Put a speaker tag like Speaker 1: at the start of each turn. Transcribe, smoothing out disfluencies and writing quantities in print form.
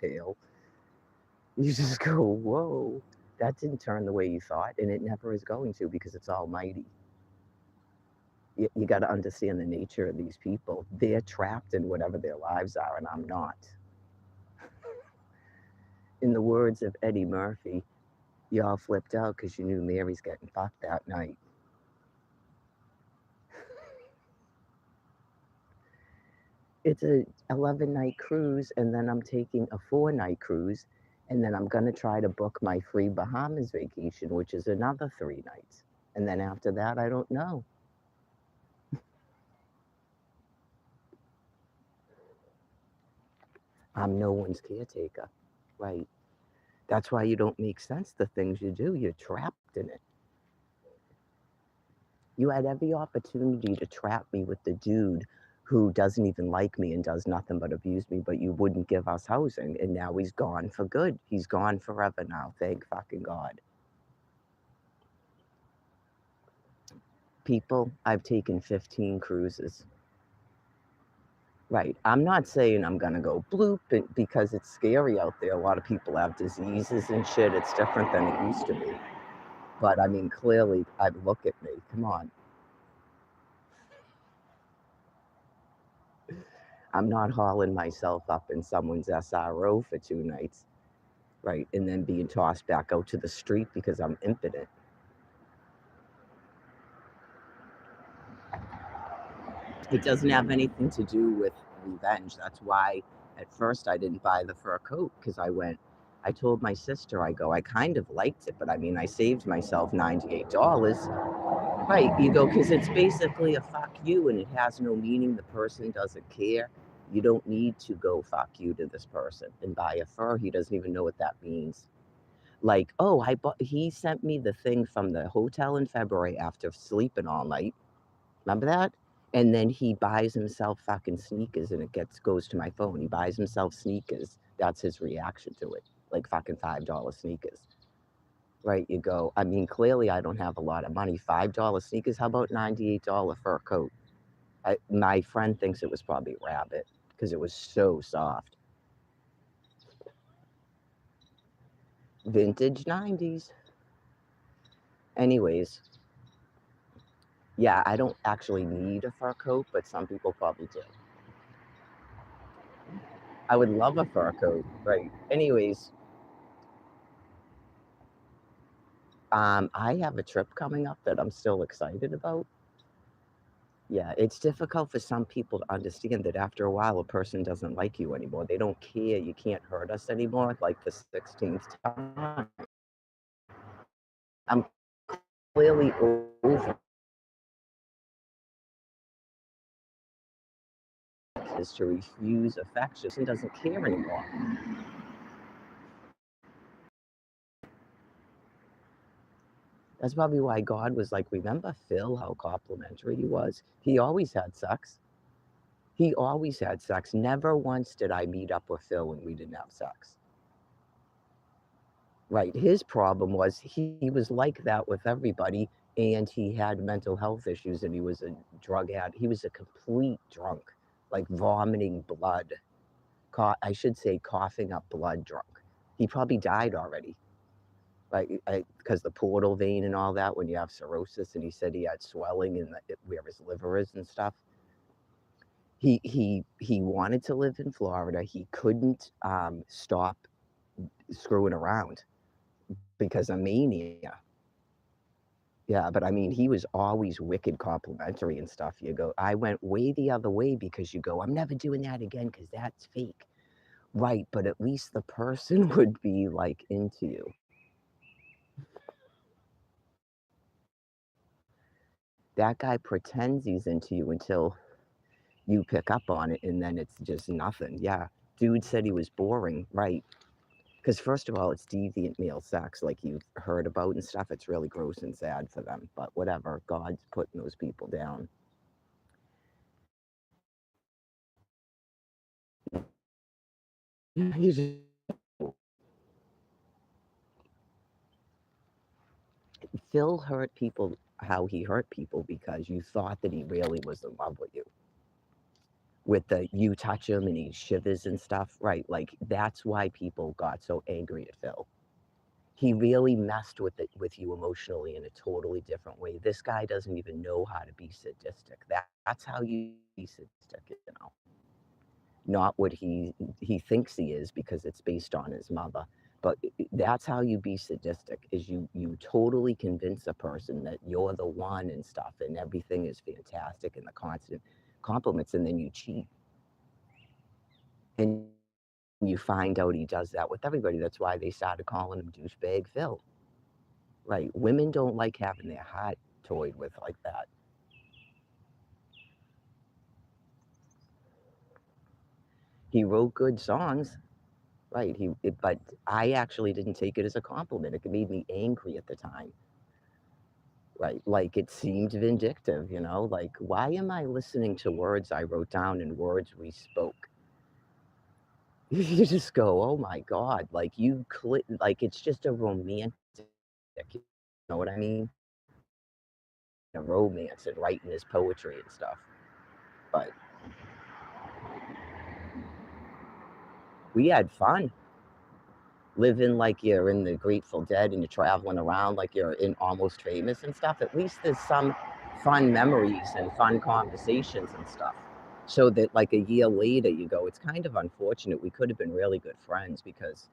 Speaker 1: pale. You just go, whoa, that didn't turn the way you thought, and it never is going to because it's almighty. You got to understand the nature of these people. They're trapped in whatever their lives are, and I'm not. In the words of Eddie Murphy, y'all flipped out because you knew Mary's getting fucked that night. It's a 11-night cruise, and then I'm taking a 4-night cruise, and then I'm going to try to book my free Bahamas vacation, which is another 3 nights. And then after that, I don't know. I'm no one's caretaker, right? That's why you don't make sense the things you do. You're trapped in it. You had every opportunity to trap me with the dude who doesn't even like me and does nothing but abuse me, but you wouldn't give us housing. And now he's gone for good. He's gone forever now. Thank fucking God. People, I've taken 15 cruises. Right. I'm not saying I'm going to go bloop because it's scary out there. A lot of people have diseases and shit. It's different than it used to be. But I mean, clearly, look at me. Come on. I'm not hauling myself up in someone's SRO for 2 nights, right? And then being tossed back out to the street because I'm impotent. It doesn't have anything to do with revenge. That's why at first I didn't buy the fur coat because I told my sister, I kind of liked it, but I mean, I saved myself $98. Right, you go, because it's basically a fuck you and it has no meaning. The person doesn't care. You don't need to go fuck you to this person and buy a fur. He doesn't even know what that means. Like, oh, he sent me the thing from the hotel in February after sleeping all night. Remember that? And then he buys himself fucking sneakers and goes to my phone. He buys himself sneakers. That's his reaction to it. Like fucking $5 sneakers. Right, you go, I mean, clearly I don't have a lot of money. $5 sneakers, how about $98 fur coat? My friend thinks it was probably rabbit because it was so soft. Vintage 90s. Anyways, yeah, I don't actually need a fur coat, but some people probably do. I would love a fur coat, right? Anyways, I have a trip coming up that I'm still excited about. Yeah, it's difficult for some people to understand that after a while, a person doesn't like you anymore. They don't care. You can't hurt us anymore. Like the 16th time. I'm clearly over is to refuse affection. Person doesn't care anymore. That's probably why God was like, remember Phil, how complimentary he was? He always had sex. He always had sex. Never once did I meet up with Phil and we didn't have sex. Right. His problem was he was like that with everybody, and he had mental health issues, and he was a drug addict. He was a complete drunk, like vomiting blood. I should say coughing up blood drunk. He probably died already, like because the portal vein and all that. When you have cirrhosis, and he said he had swelling in where his liver is and stuff. He wanted to live in Florida. He couldn't stop screwing around because of mania. Yeah, but I mean, he was always wicked complimentary and stuff. You go, I went way the other way because you go, I'm never doing that again because that's fake. Right, but at least the person would be like into you. That guy pretends he's into you until you pick up on it and then it's just nothing. Yeah. Dude said he was boring, right? Because first of all, it's deviant male sex, like you've heard about and stuff. It's really gross and sad for them. But whatever, God's putting those people down. He's Phil hurt people how he hurt people because you thought that he really was in love with you. with the you touch him and he shivers and stuff, right? Like that's why people got so angry at Phil. He really messed with you emotionally in a totally different way. This guy doesn't even know how to be sadistic. That's how you be sadistic, you know. Not what he thinks he is because it's based on his mother. But that's how you be sadistic is you totally convince a person that you're the one and stuff and everything is fantastic and the constant compliments and then you cheat. And you find out he does that with everybody. That's why they started calling him douchebag Phil. Right. Women don't like having their heart toyed with like that. He wrote good songs. Right. But I actually didn't take it as a compliment. It made me angry at the time. Right. Like it seemed vindictive, you know, like why am I listening to words I wrote down and words we spoke? You just go, oh my God, like like it's just a romantic, you know what I mean? A romance and writing his poetry and stuff. But we had fun living like you're in the Grateful Dead and you're traveling around like you're in Almost Famous and stuff. At least there's some fun memories and fun conversations and stuff. So that like a year later you go, it's kind of unfortunate. We could have been really good friends because